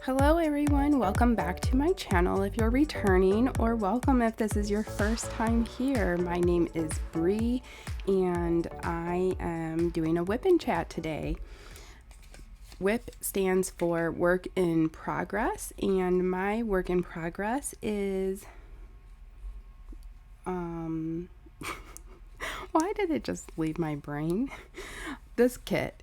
Hello everyone, welcome back to my channel if you're returning, or welcome if this is your first time here. My name is Bree and I am doing a WIP and chat today. WIP stands for work in progress, and my work in progress is why did it just leave my brain? This kit.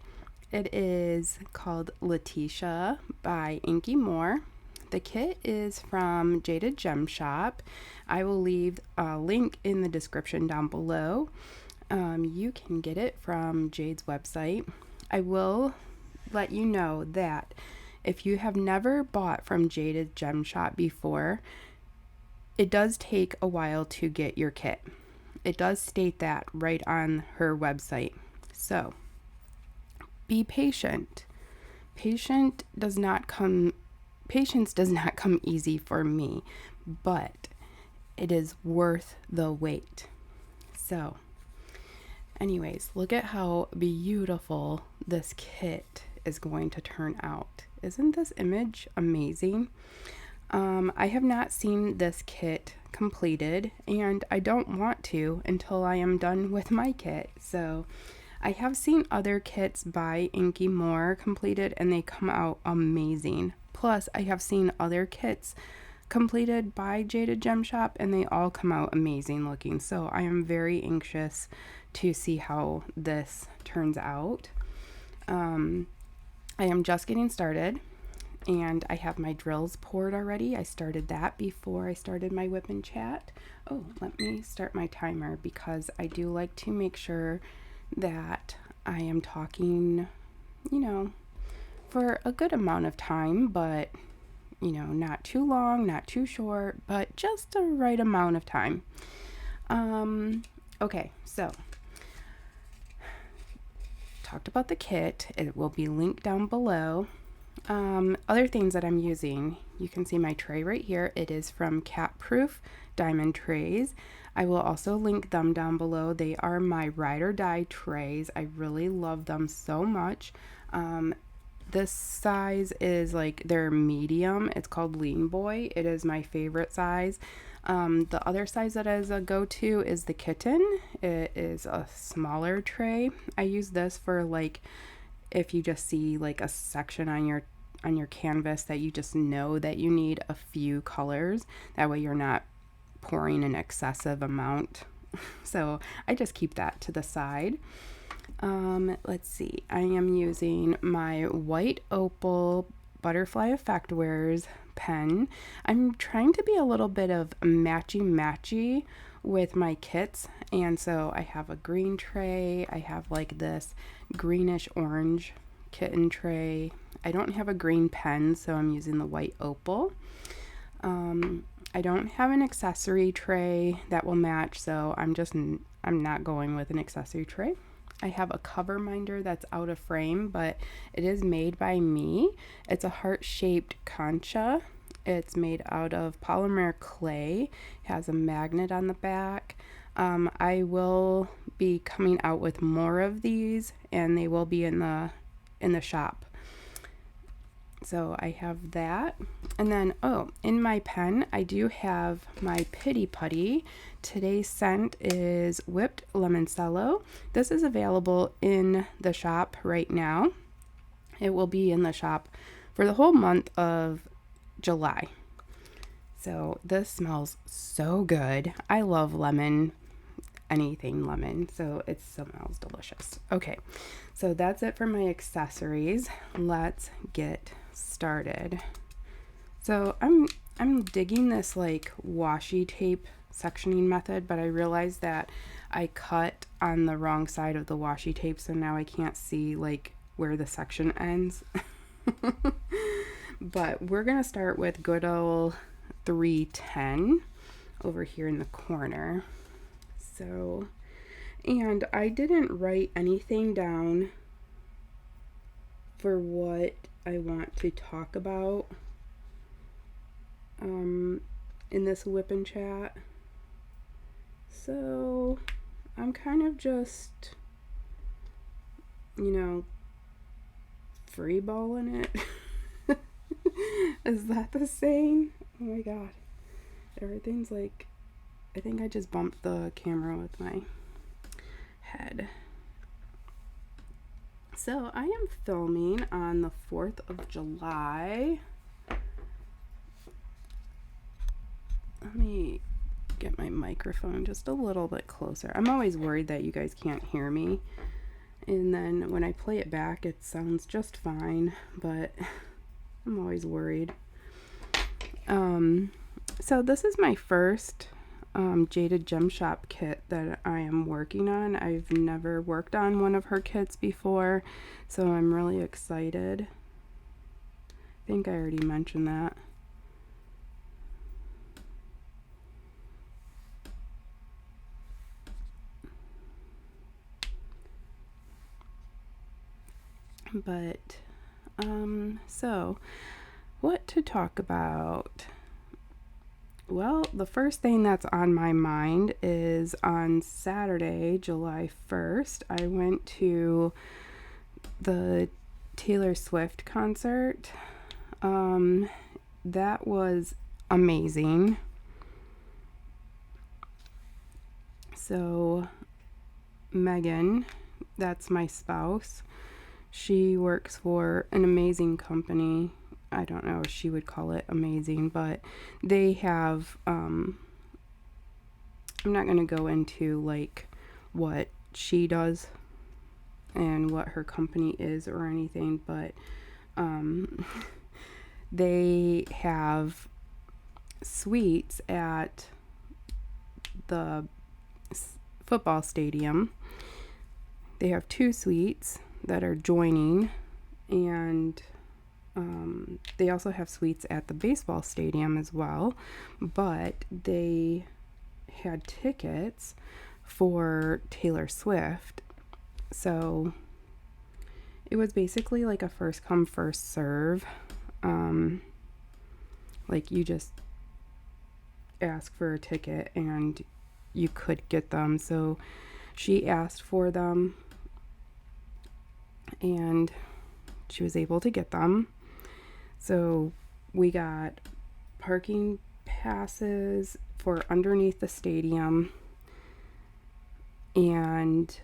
It is called Letitia by Inky Moore. The kit is from Jaded Gem Shop. I will leave a link in the description down below. You can get it from Jade's website. I will let you know that if you have never bought from Jaded Gem Shop before, it does take a while to get your kit. It does state that right on her website. So be patient. Patience does not come easy for me, but it is worth the wait. So anyways, look at how beautiful this kit is going to turn out. Isn't this image amazing? I have not seen this kit completed, and I don't want to until I am done with my kit. So I have seen other kits by Inky Moore completed and they come out amazing. Plus, I have seen other kits completed by Jaded Gem Shop and they all come out amazing looking. So I am very anxious to see how this turns out. I am just getting started and I have my drills poured already. I started that before I started my WIP and chat. Oh, let me start my timer because I do like to make sure that I am talking, for a good amount of time, but, not too long, not too short, but just the right amount of time. Okay, so talked about the kit. It will be linked down below. Other things that I'm using, you can see my tray right here. It is from Cat Proof Diamond Trays. I will also link them down below. They are my ride or die trays. I really love them so much. This size is like their medium. It's called Lean Boy. It is my favorite size. The other size that is a go-to is the Kitten. It is a smaller tray. I use this for like if you just see like a section on your canvas that you just know that you need a few colors. That way you're not pouring an excessive amount. So I just keep that to the side. Let's see. I am using my white opal butterfly effect wears pen. I'm trying to be a little bit of matchy with my kits, and so I have a green tray. I have like this greenish orange kitten tray. I don't have a green pen, so I'm using the white opal. I don't have an accessory tray that will match, so I'm not going with an accessory tray. I have a cover minder that's out of frame, but it is made by me. It's a heart-shaped concha. It's made out of polymer clay. It has a magnet on the back. I will be coming out with more of these, and they will be in the shop. So I have that. And then, in my pen, I do have my Pity Putty. Today's scent is Whipped Lemoncello. This is available in the shop right now. It will be in the shop for the whole month of July. So this smells so good. I love lemon, anything lemon, so it smells delicious. Okay, so that's it for my accessories. Let's get started. So I'm digging this like washi tape sectioning method, but I realized that I cut on the wrong side of the washi tape, so now I can't see like where the section ends. But we're gonna start with good old 310 over here in the corner. So, and I didn't write anything down for what I want to talk about in this WIP and chat. So I'm kind of just, free balling it. Is that the saying? Oh my god. Everything's like, I think I just bumped the camera with my head. So I am filming on the 4th of July. Let me get my microphone just a little bit closer. I'm always worried that you guys can't hear me. And then when I play it back, it sounds just fine, but I'm always worried. So this is my first Jaded Gem Shop kit that I am working on. I've never worked on one of her kits before, so I'm really excited. I think I already mentioned that. But, so what to talk about? Well, the first thing that's on my mind is on Saturday, July 1st, I went to the Taylor Swift concert. That was amazing. So, Megan, that's my spouse. She works for an amazing company. I don't know if she would call it amazing, but they have, I'm not going to go into like what she does and what her company is or anything, but they have suites at the football stadium. They have 2 suites that are joining, and they also have suites at the baseball stadium as well, but they had tickets for Taylor Swift, so it was basically like a first come first serve. Like you just ask for a ticket and you could get them. So she asked for them and she was able to get them. So we got parking passes for underneath the stadium, and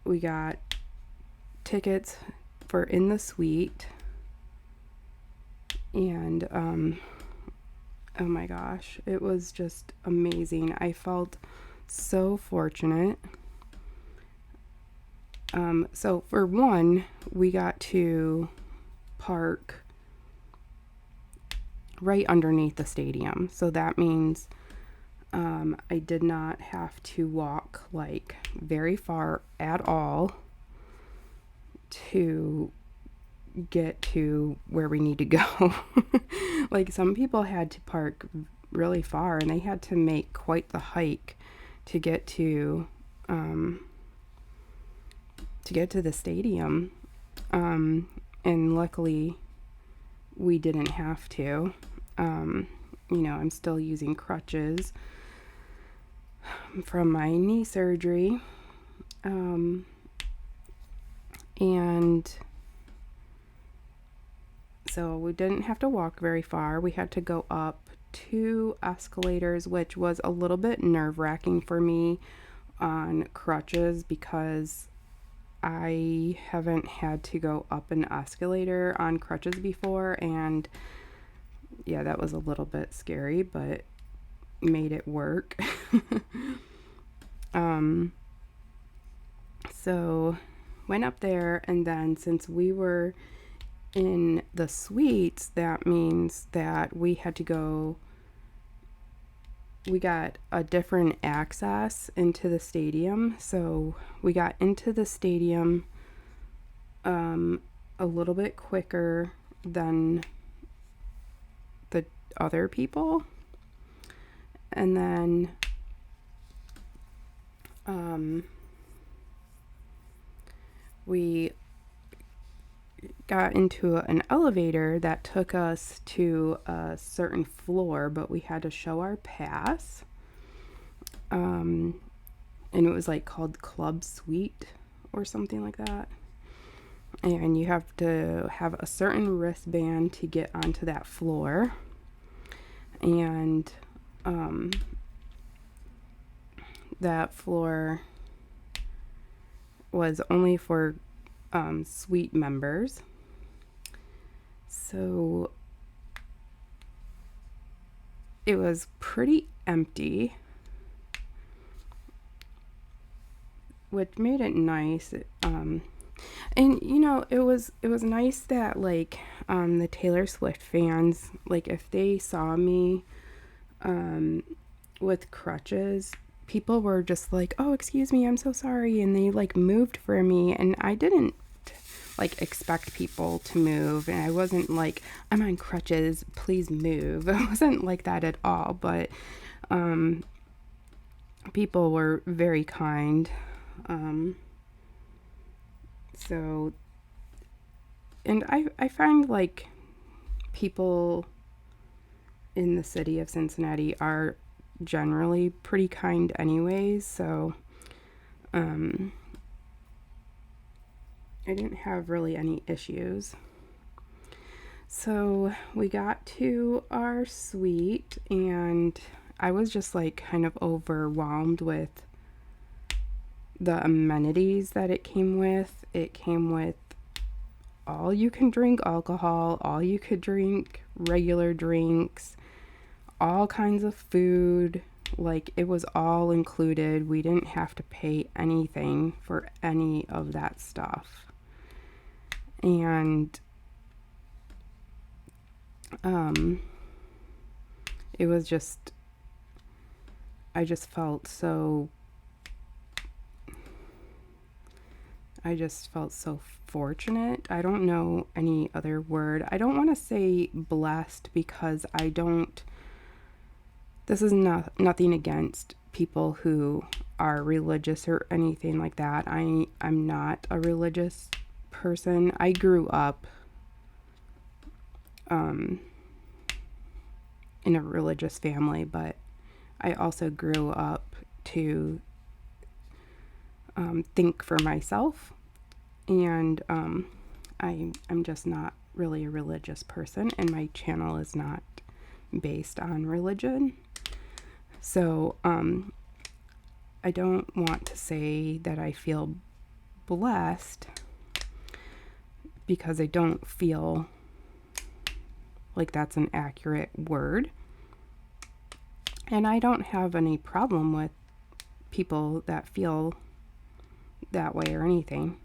we got tickets for in the suite. And oh my gosh, it was just amazing. I felt so fortunate. So for one, we got to park right underneath the stadium. So that means I did not have to walk like very far at all to get to where we need to go. Like some people had to park really far and they had to make quite the hike to get to the stadium. And luckily we didn't have to. You know, I'm still using crutches from my knee surgery. And so we didn't have to walk very far. We had to go up 2 escalators, which was a little bit nerve-wracking for me on crutches because I haven't had to go up an escalator on crutches before, and yeah, that was a little bit scary, but made it work. So went up there, and then since we were in the suites, that means that we had to go, we got a different access into the stadium. So we got into the stadium a little bit quicker than the other people. And then we got into an elevator that took us to a certain floor, but we had to show our pass. And it was like called Club Suite or something like that. and you have to have a certain wristband to get onto that floor. And that floor was only for suite members. So it was pretty empty, which made it nice. And you know, it was nice that like the Taylor Swift fans, like if they saw me with crutches, people were just like, "Oh, excuse me, I'm so sorry," and they like moved for me, and I didn't like expect people to move, and I wasn't like, "I'm on crutches, please move." It wasn't like that at all, but people were very kind. So, and I find like people in the city of Cincinnati are generally pretty kind anyways, so I didn't have really any issues. So we got to our suite, and I was just like kind of overwhelmed with the amenities that it came with. It came with all you can drink alcohol, all you could drink regular drinks, all kinds of food. Like it was all included. We didn't have to pay anything for any of that stuff. And it was just, I just felt so fortunate. I don't know any other word. I don't want to say blessed, because I don't, this is nothing against people who are religious or anything like that. I'm not a religious person. I grew up in a religious family, but I also grew up to think for myself, and I'm just not really a religious person, and my channel is not based on religion. So I don't want to say that I feel blessed, because I don't feel like that's an accurate word. And I don't have any problem with people that feel that way or anything.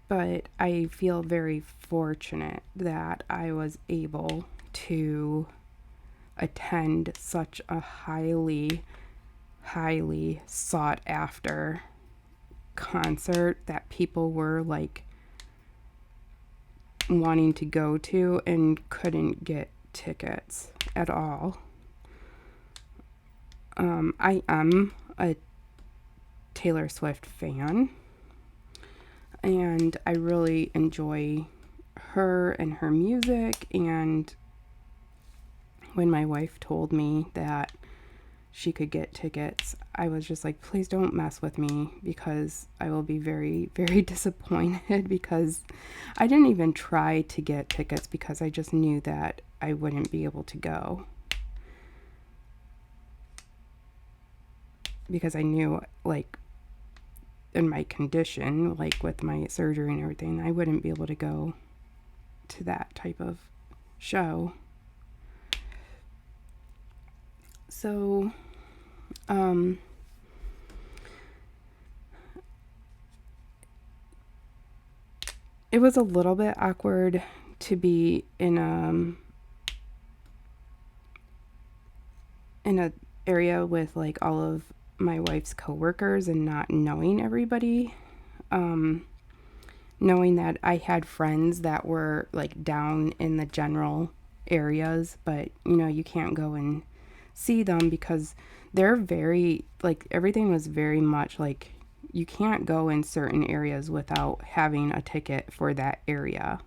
But I feel very fortunate that I was able to attend such a highly sought after concert that people were like wanting to go to and couldn't get tickets at all. I am a Taylor Swift fan, and I really enjoy her and her music. And when my wife told me that she could get tickets, I was just like, please don't mess with me, because I will be very, very disappointed, because I didn't even try to get tickets because I just knew that I wouldn't be able to go. Because I knew, like, in my condition, like with my surgery and everything, I wouldn't be able to go to that type of show. So, it was a little bit awkward to be in a area with like all of my wife's coworkers and not knowing everybody. Knowing that I had friends that were like down in the general areas, but you know, you can't go and see them because they're very, like, everything was very much like you can't go in certain areas without having a ticket for that area.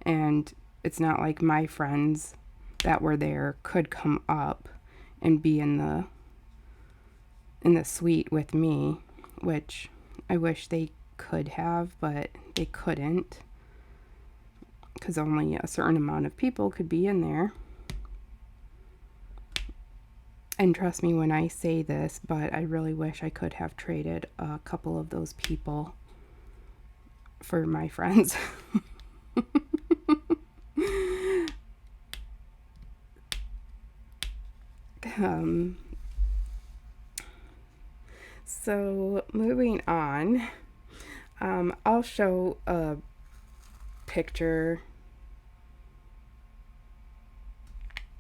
And it's not like my friends that were there could come up and be in the in the suite with me, which I wish they could have, but they couldn't because only a certain amount of people could be in there. And trust me when I say this, but I really wish I could have traded a couple of those people for my friends. So moving on, I'll show a picture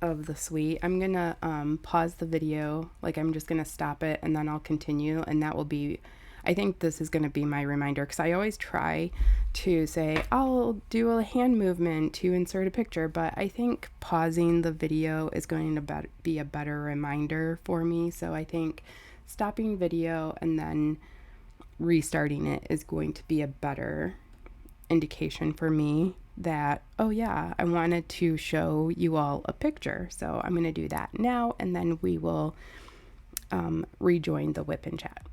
of the suite. I'm gonna pause the video, like I'm just gonna stop it and then I'll continue, and that will be, I think this is gonna be my reminder, because I always try to say I'll do a hand movement to insert a picture, but I think pausing the video is going to be a better reminder for me. So I think stopping video and then restarting it is going to be a better indication for me that, oh yeah, I wanted to show you all a picture. So I'm going to do that now, and then we will rejoin the WIP and chat.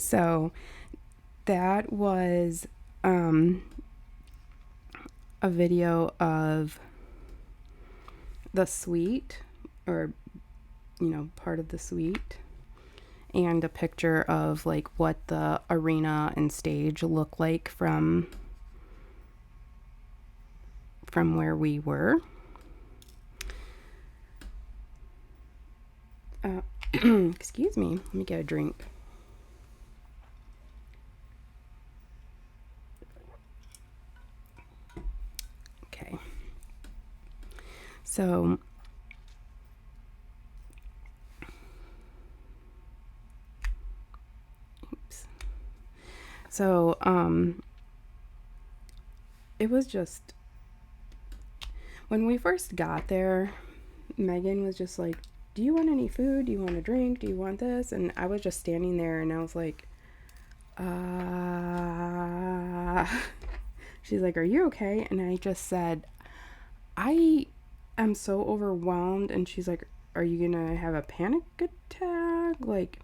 So that was a video of the suite, or part of the suite, and a picture of like what the arena and stage look like from where we were. Excuse me, let me get a drink. Okay. So it was just, when we first got there, Megan was just like, do you want any food? Do you want a drink? Do you want this? And I was just standing there and I was like, she's like, are you okay? And I just said, I am so overwhelmed. And she's like, are you gonna have a panic attack? Like,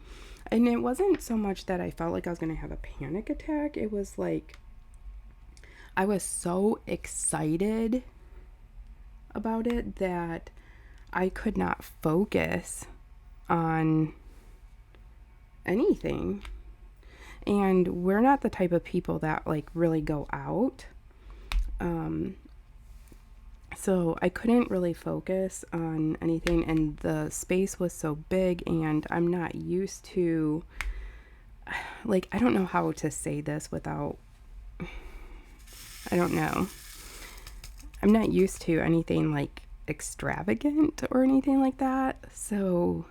and it wasn't so much that I felt like I was gonna have a panic attack. It was like, I was so excited about it that I could not focus on anything. And we're not the type of people that like really go out. So I couldn't really focus on anything, and the space was so big, and I'm not used to, like, I don't know how to say this without, I don't know. I'm not used to anything like extravagant or anything like that. So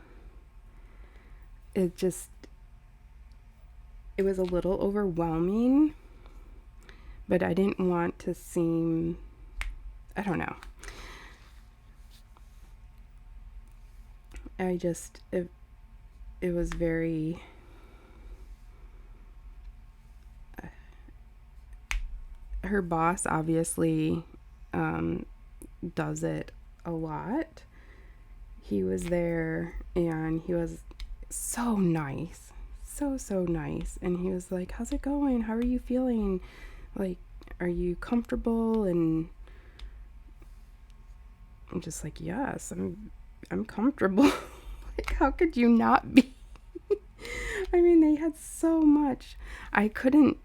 it was a little overwhelming, but I didn't want to seem, I don't know. It was very, her boss obviously does it a lot. He was there and he was so nice. So nice. And he was like, how's it going? How are you feeling? Like, are you comfortable? And I'm just like, yes, I'm comfortable. Like, how could you not be? I mean, they had so much. I couldn't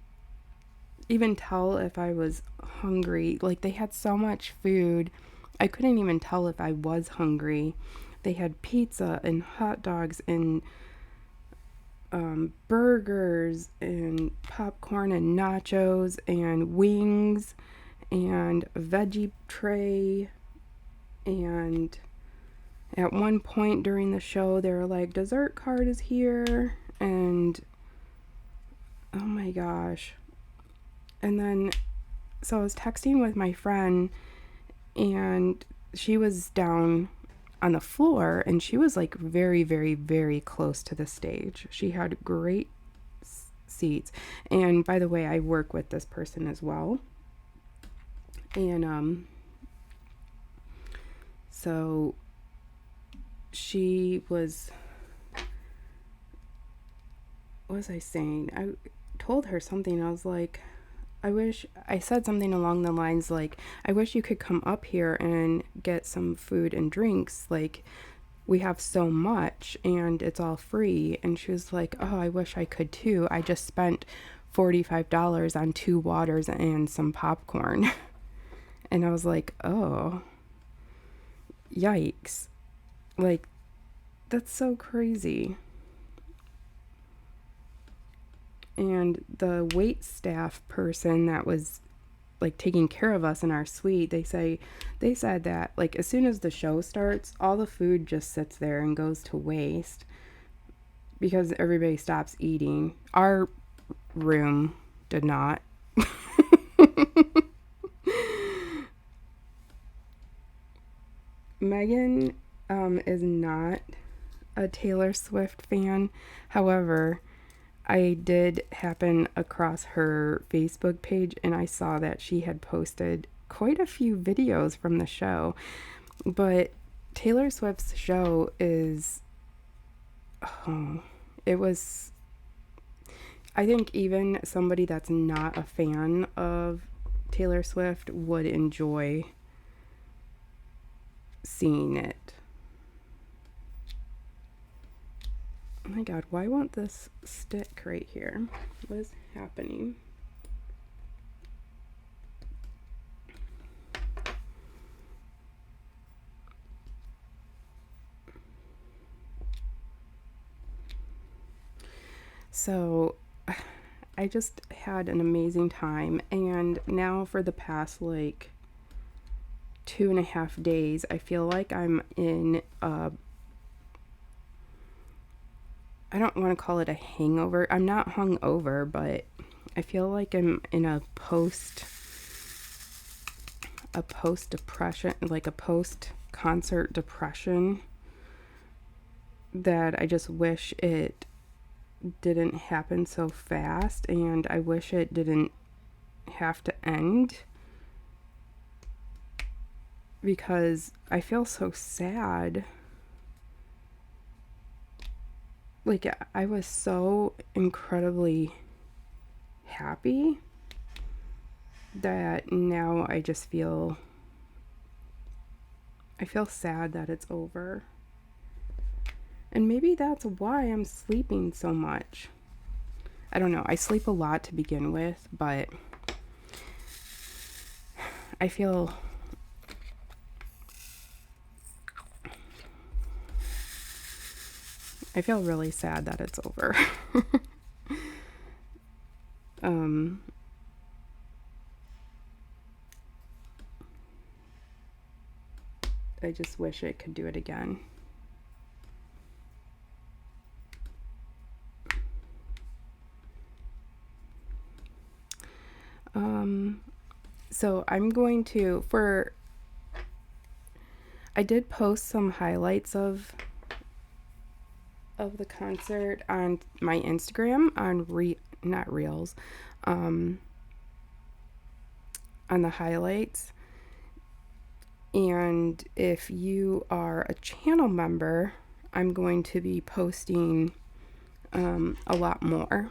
even tell if I was hungry. Like, they had so much food. I couldn't even tell if I was hungry. They had pizza and hot dogs and burgers and popcorn and nachos and wings and a veggie tray. And at one point during the show, they were like, dessert card is here. And oh my gosh. And then, so I was texting with my friend, and she was down on the floor, and she was like very, very, very close to the stage. She had great seats. And by the way, I work with this person as well. And so she was, what was I saying? I told her something. I was like, I said something along the lines like, I wish you could come up here and get some food and drinks. Like, we have so much and it's all free. And she was like, oh, I wish I could too. I just spent $45 on 2 waters and some popcorn. And I was like, oh, yikes. Like, that's so crazy. And the wait staff person that was like taking care of us in our suite, they said that like as soon as the show starts, all the food just sits there and goes to waste because everybody stops eating. Our room did not. Megan is not a Taylor Swift fan. However, I did happen across her Facebook page, and I saw that she had posted quite a few videos from the show. But Taylor Swift's show is, I think even somebody that's not a fan of Taylor Swift would enjoy seeing it. Oh my god, why won't this stick right here? What is happening? So I just had an amazing time, and now for the past like 2.5 days, I feel like I'm in a, I don't want to call it a hangover. I'm not hungover, but I feel like I'm in a post depression, like a post concert depression, that I just wish it didn't happen so fast, and I wish it didn't have to end, because I feel so sad. Like, I was so incredibly happy that now I just feel sad that it's over. And maybe that's why I'm sleeping so much. I don't know. I sleep a lot to begin with, but I feel really sad that it's over. I just wish it could do it again. So I'm going to, I did post some highlights of the concert on my Instagram, on not reels, on the highlights. And if you are a channel member, I'm going to be posting a lot more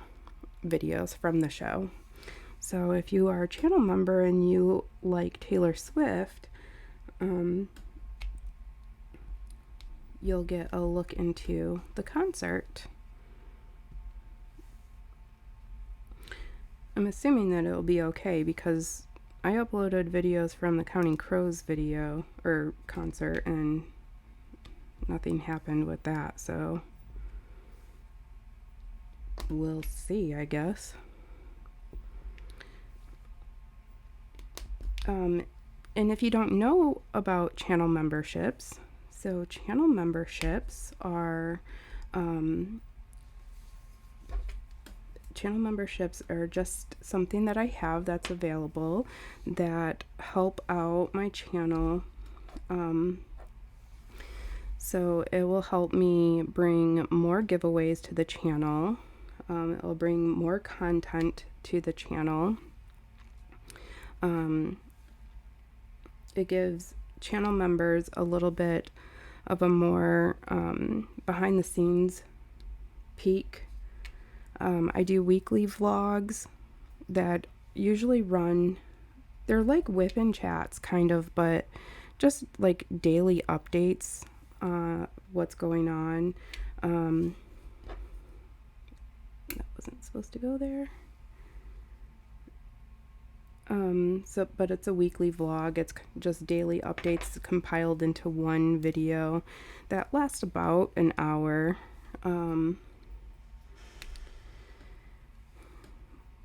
videos from the show. So if you are a channel member and you like Taylor Swift, you'll get a look into the concert. I'm assuming that it'll be okay, because I uploaded videos from the Counting Crows video or concert and nothing happened with that, so we'll see, I guess. And if you don't know about channel memberships, so channel memberships are just something that I have that's available that help out my channel. So it will help me bring more giveaways to the channel. It will bring more content to the channel. It gives channel members a little bit of a more behind the scenes peek. I do weekly vlogs that usually run, they're like WIP and chats kind of, but just like daily updates, what's going on. That wasn't supposed to go there. But it's a weekly vlog. It's just daily updates compiled into one video that lasts about an hour.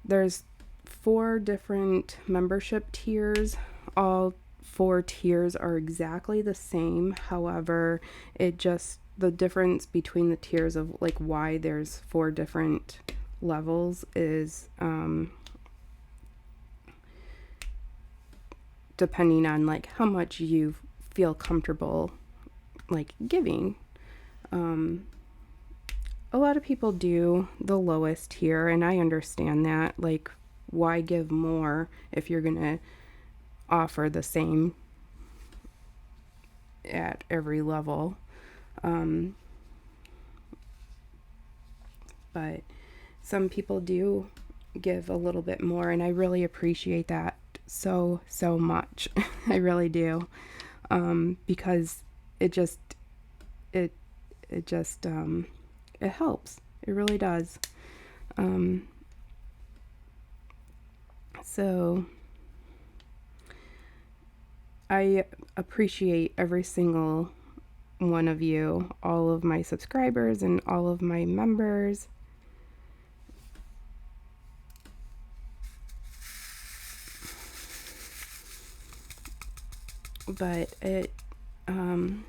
There's 4 different membership tiers. All 4 tiers are exactly the same. However, the difference between the tiers of like why there's 4 different levels is depending on like how much you feel comfortable like giving. A lot of people do the lowest tier, and I understand that. Like, why give more if you're gonna offer the same at every level? But some people do give a little bit more, and I really appreciate that so much. I really do, because it just it it just it helps. It really does. So I appreciate every single one of you, all of my subscribers and all of my members. But I'm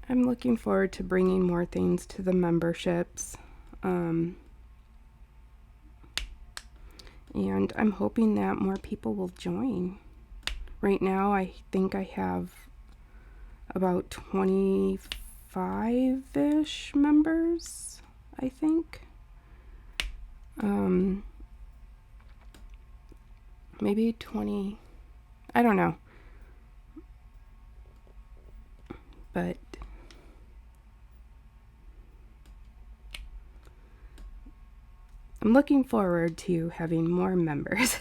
looking forward to bringing more things to the memberships. And I'm hoping that more people will join. Right now, I think I have about 25-ish members, I think. Maybe 20, I don't know. But I'm looking forward to having more members.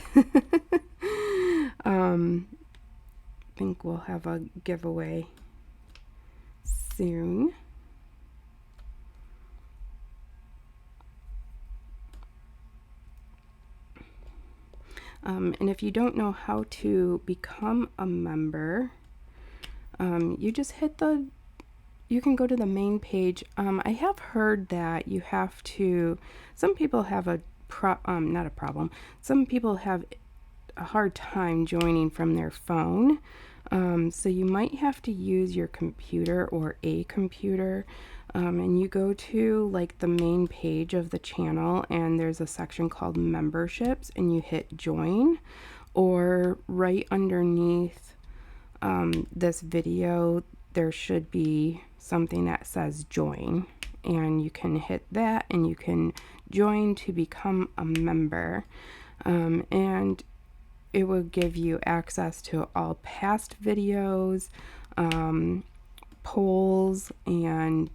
I think we'll have a giveaway soon. And if you don't know how to become a member, you just you can go to the main page. I have heard that you have to, some people have not a problem, some people have a hard time joining from their phone. So you might have to use your computer or a computer. And you go to like the main page of the channel, and there's a section called memberships, and you hit join, or right underneath this video there should be something that says join, and you can hit that and you can join to become a member. And it will give you access to all past videos, polls, and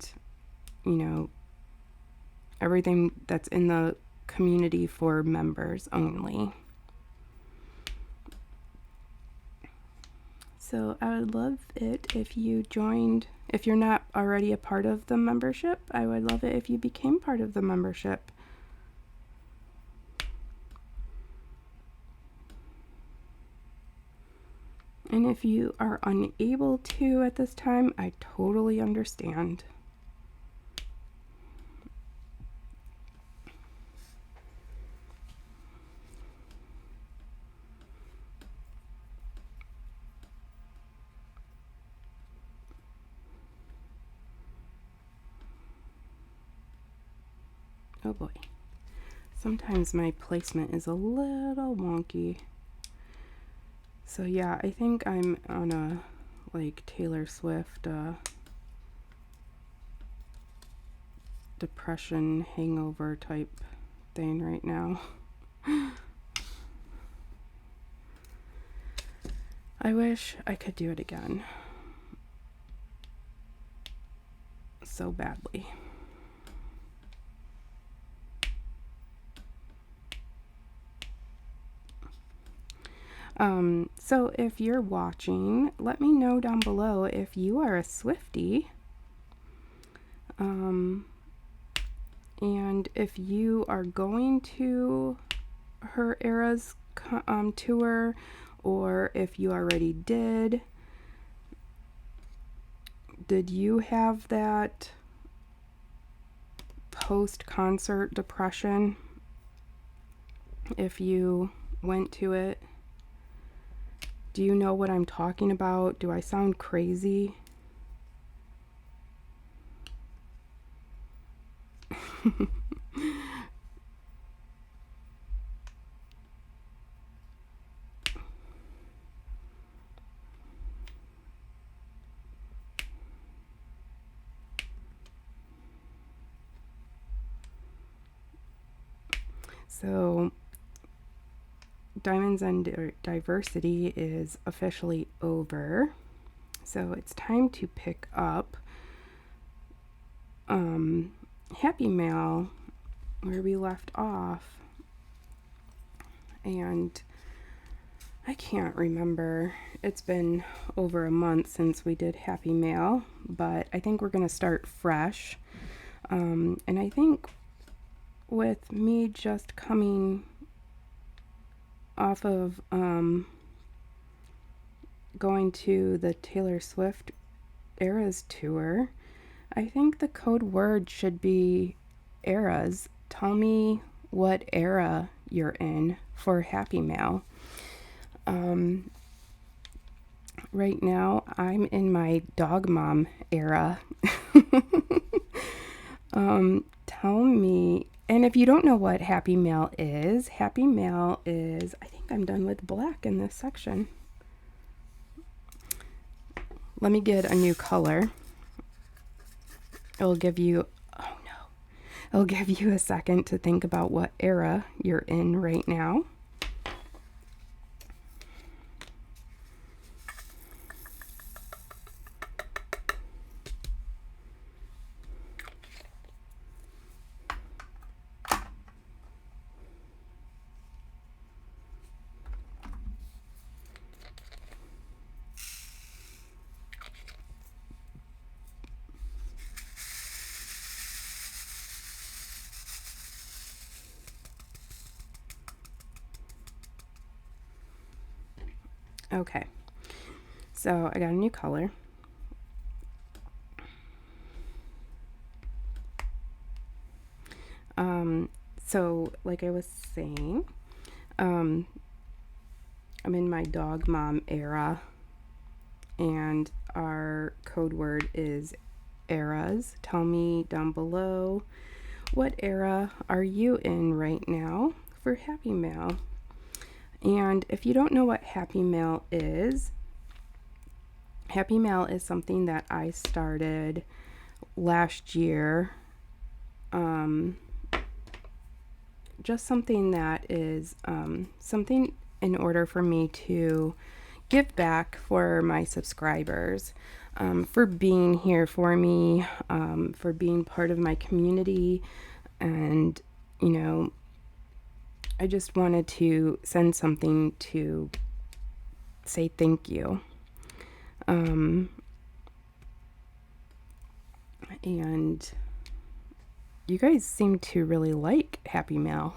everything that's in the community for members only. So I would love it if you joined. If you're not already a part of the membership, I would love it if you became part of the membership. And if you are unable to at this time, I totally understand. Oh boy. Sometimes my placement is a little wonky. So yeah, I think I'm on a like Taylor Swift depression hangover type thing right now. I wish I could do it again so badly. So if you're watching, let me know down below if you are a Swiftie. And if you are going to her Eras tour, or if you already did. Did you have that post-concert depression if you went to it? Do you know what I'm talking about? Do I sound crazy? So Diamonds and Diversity is officially over. So it's time to pick up Happy Mail. where we left off, and I can't remember. It's been over a month since we did Happy Mail, but I think we're going to start fresh. And I think with me just coming off of going to the Taylor Swift Eras tour, I think the code word should be eras. Tell me what era you're in for Happy Mail. Right now, I'm in my dog mom era. Tell me, and if you don't know what Happy Mail is, I think I'm done with black in this section. Let me get a new color. It'll give you a second to think about what era you're in right now. Okay, so I got a new color. So like I was saying, I'm in my dog mom era, and our code word is eras. Tell me down below, what era are you in right now for Happy Mail? And if you don't know what Happy Mail is something that I started last year. Just something that is something in order for me to give back for my subscribers, for being here for me, for being part of my community, and I just wanted to send something to say thank you. And you guys seem to really like Happy Mail.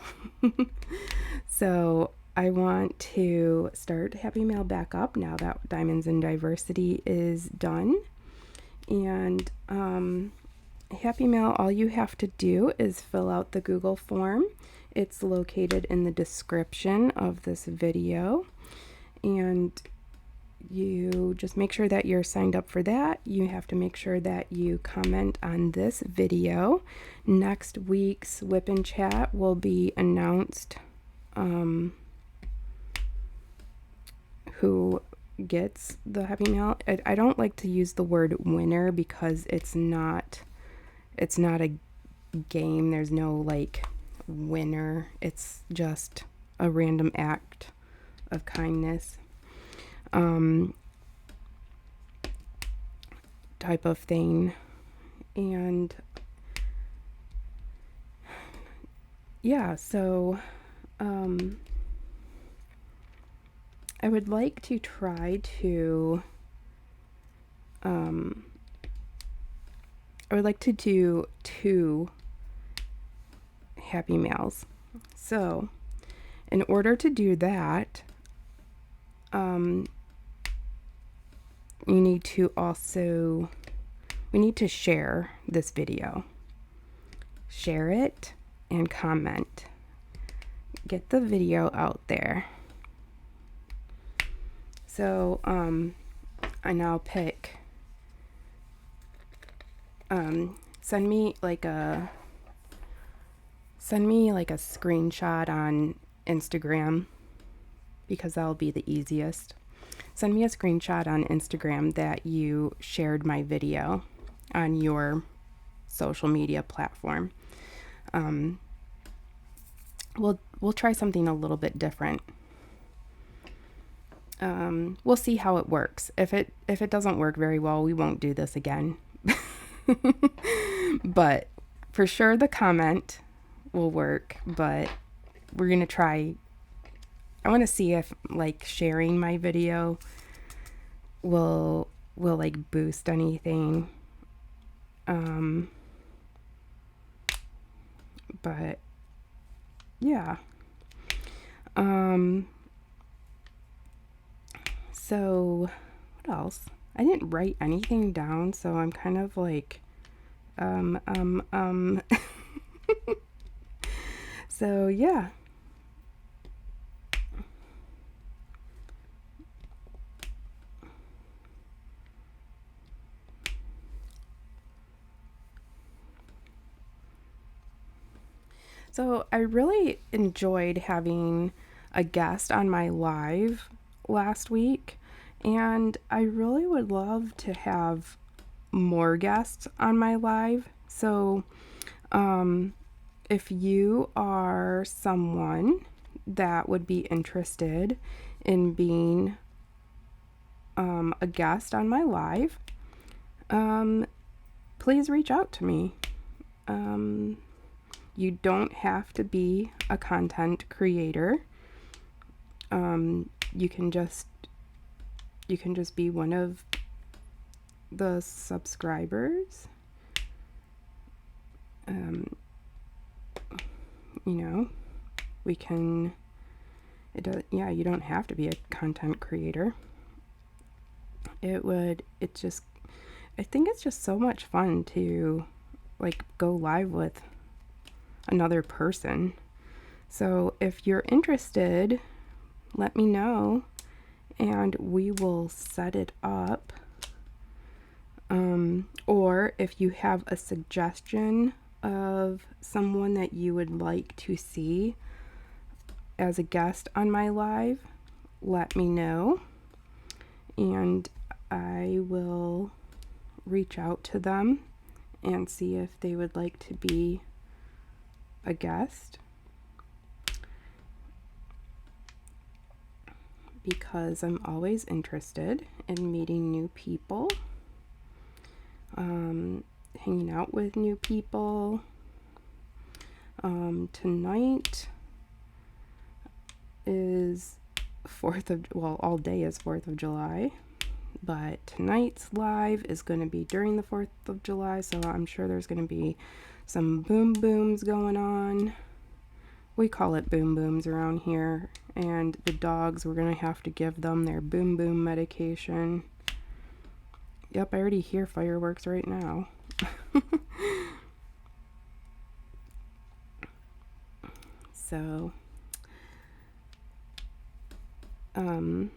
So I want to start Happy Mail back up now that Diamonds and Diversity is done. And Happy Mail, all you have to do is fill out the Google form. It's located in the description of this video. And you just make sure that you're signed up for that. You have to make sure that you comment on this video. Next week's WIP and Chat will be announced who gets the Happy Mail. I don't like to use the word winner because it's not a game. There's no like winner. It's just a random act of kindness. Type of thing. And yeah, so I would like to try to do 2 Happy Mails. So in order to do that, we need to share this video. Share it and comment. Get the video out there. So, I now pick, send me like a screenshot on Instagram, because that'll be the easiest. Send me a screenshot on Instagram that you shared my video on your social media platform. We'll try something a little bit different. We'll see how it works. If it doesn't work very well, we won't do this again. But for sure, the comment will work, but we're going to try. I want to see if like sharing my video will like boost anything. But yeah. So what else? I didn't write anything down, so I'm kind of like so yeah. So I really enjoyed having a guest on my live last week, and I really would love to have more guests on my live. So if you are someone that would be interested in being a guest on my live, please reach out to me. You don't have to be a content creator. You can just be one of the subscribers. We can. You don't have to be a content creator. I think it's just so much fun to like go live with another person. So if you're interested, let me know and we will set it up. Or if you have a suggestion of someone that you would like to see as a guest on my live, let me know and I will reach out to them and see if they would like to be a guest, because I'm always interested in meeting new people, hanging out with new people. Tonight is all day is 4th of July, but tonight's live is going to be during the 4th of July, so I'm sure there's going to be some boom booms going on. We call it boom booms around here, and the dogs, we're going to have to give them their boom boom medication. Yep, I already hear fireworks right now. So, I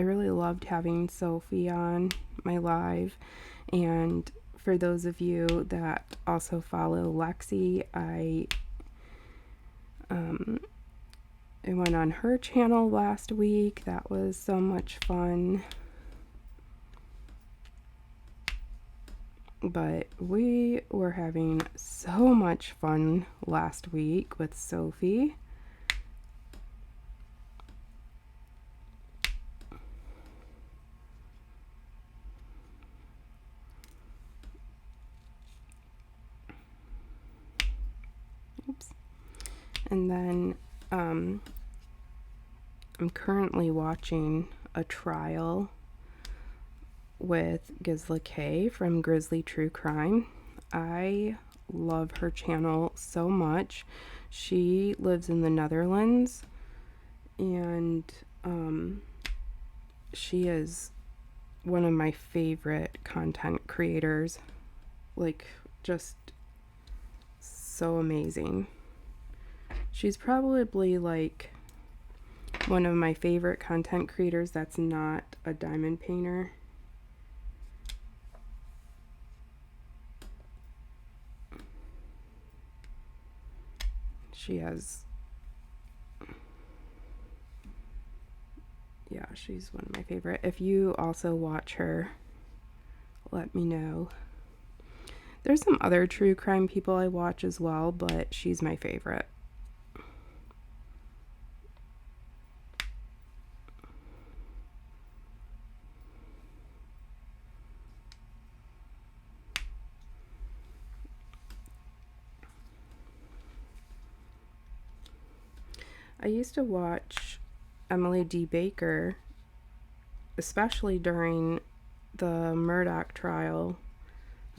really loved having Sophie on my live, and for those of you that also follow Lexi, I went on her channel last week. That was so much fun. But we were having so much fun last week with Sophie. Oops. And then I'm currently watching a trial with Gisla K from Grizzly True Crime. I love her channel so much. She lives in the Netherlands, and she is one of my favorite content creators. Like, just so amazing. She's probably like one of my favorite content creators that's not a diamond painter. She's one of my favorite. If you also watch her, let me know. There's some other true crime people I watch as well, but she's my favorite. I used to watch Emily D. Baker, especially during the Murdoch trial.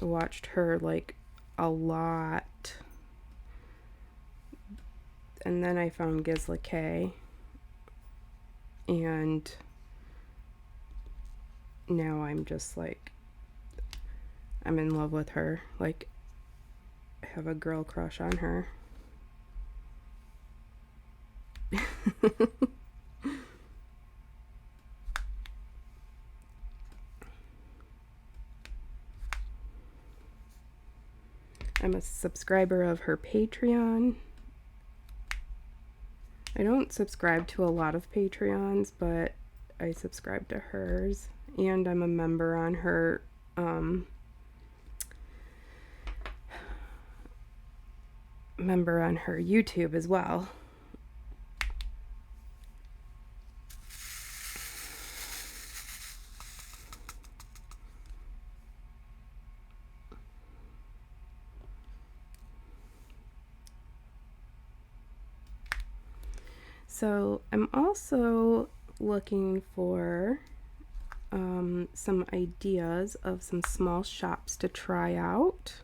I watched her like a lot. And then I found Gisla K. And now I'm just like, I'm in love with her. Like, I have a girl crush on her. I'm a subscriber of her Patreon. I don't subscribe to a lot of Patreons, but I subscribe to hers. And I'm a member on her YouTube as well. So I'm also looking for some ideas of some small shops to try out.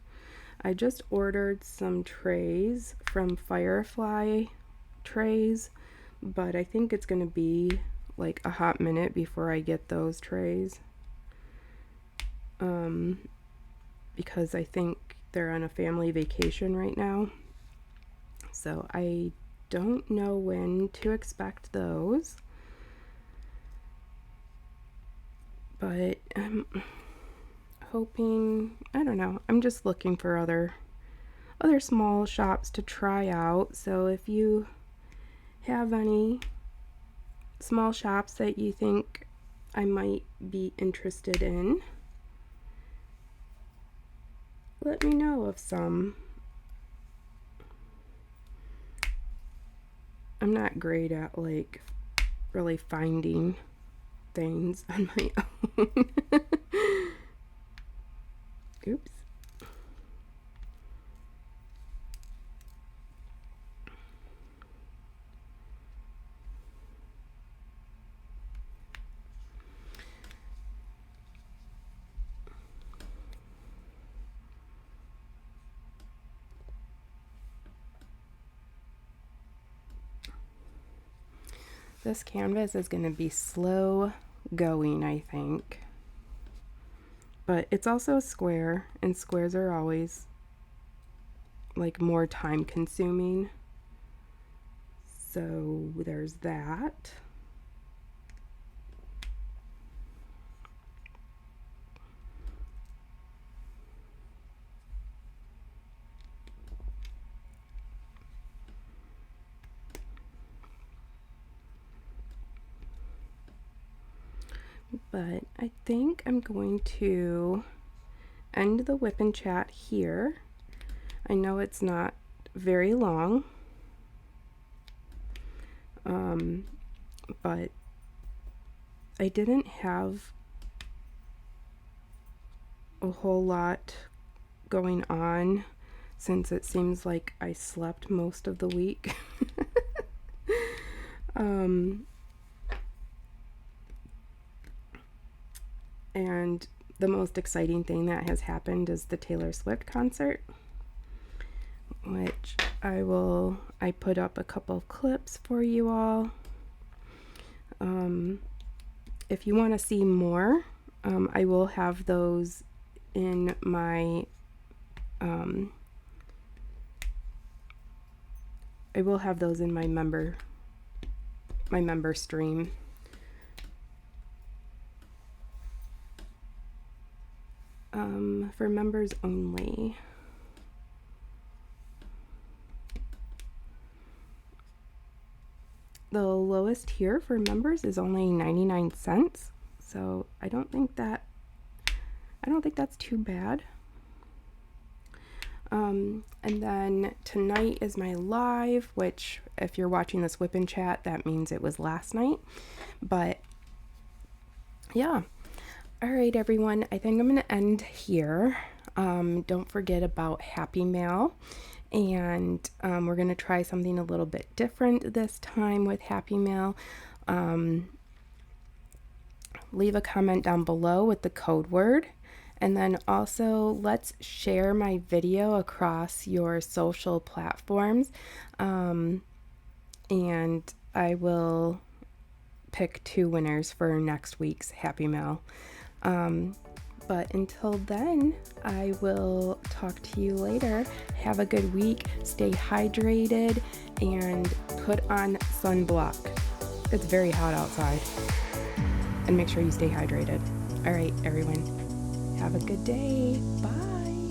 I just ordered some trays from Firefly Trays, but I think it's going to be like a hot minute before I get those trays. Because I think they're on a family vacation right now. So I don't know when to expect those. But I'm hoping, I don't know, I'm just looking for other small shops to try out. So if you have any small shops that you think I might be interested in, let me know of some. I'm not great at like really finding things on my own. Oops. This canvas is going to be slow going, I think. But it's also a square, and squares are always like more time consuming. So there's that. But I think I'm going to end the WIP and chat here. I know it's not very long, but I didn't have a whole lot going on since it seems like I slept most of the week. And the most exciting thing that has happened is the Taylor Swift concert, which I put up a couple of clips for you all. If you want to see more, I will have those in my member stream. For members only. The lowest tier for members is only 99 cents. So I don't think that's too bad. And then tonight is my live, which if you're watching this WIP and chat, that means it was last night. But yeah. All right, everyone, I think I'm going to end here. Don't forget about Happy Mail And we're going to try something a little bit different this time with Happy Mail. Leave a comment down below with the code word. And then also let's share my video across your social platforms. And I will pick 2 winners for next week's Happy Mail. But until then, I will talk to you later. Have a good week. Stay hydrated and put on sunblock. It's very hot outside. And make sure you stay hydrated. All right, everyone. Have a good day. Bye.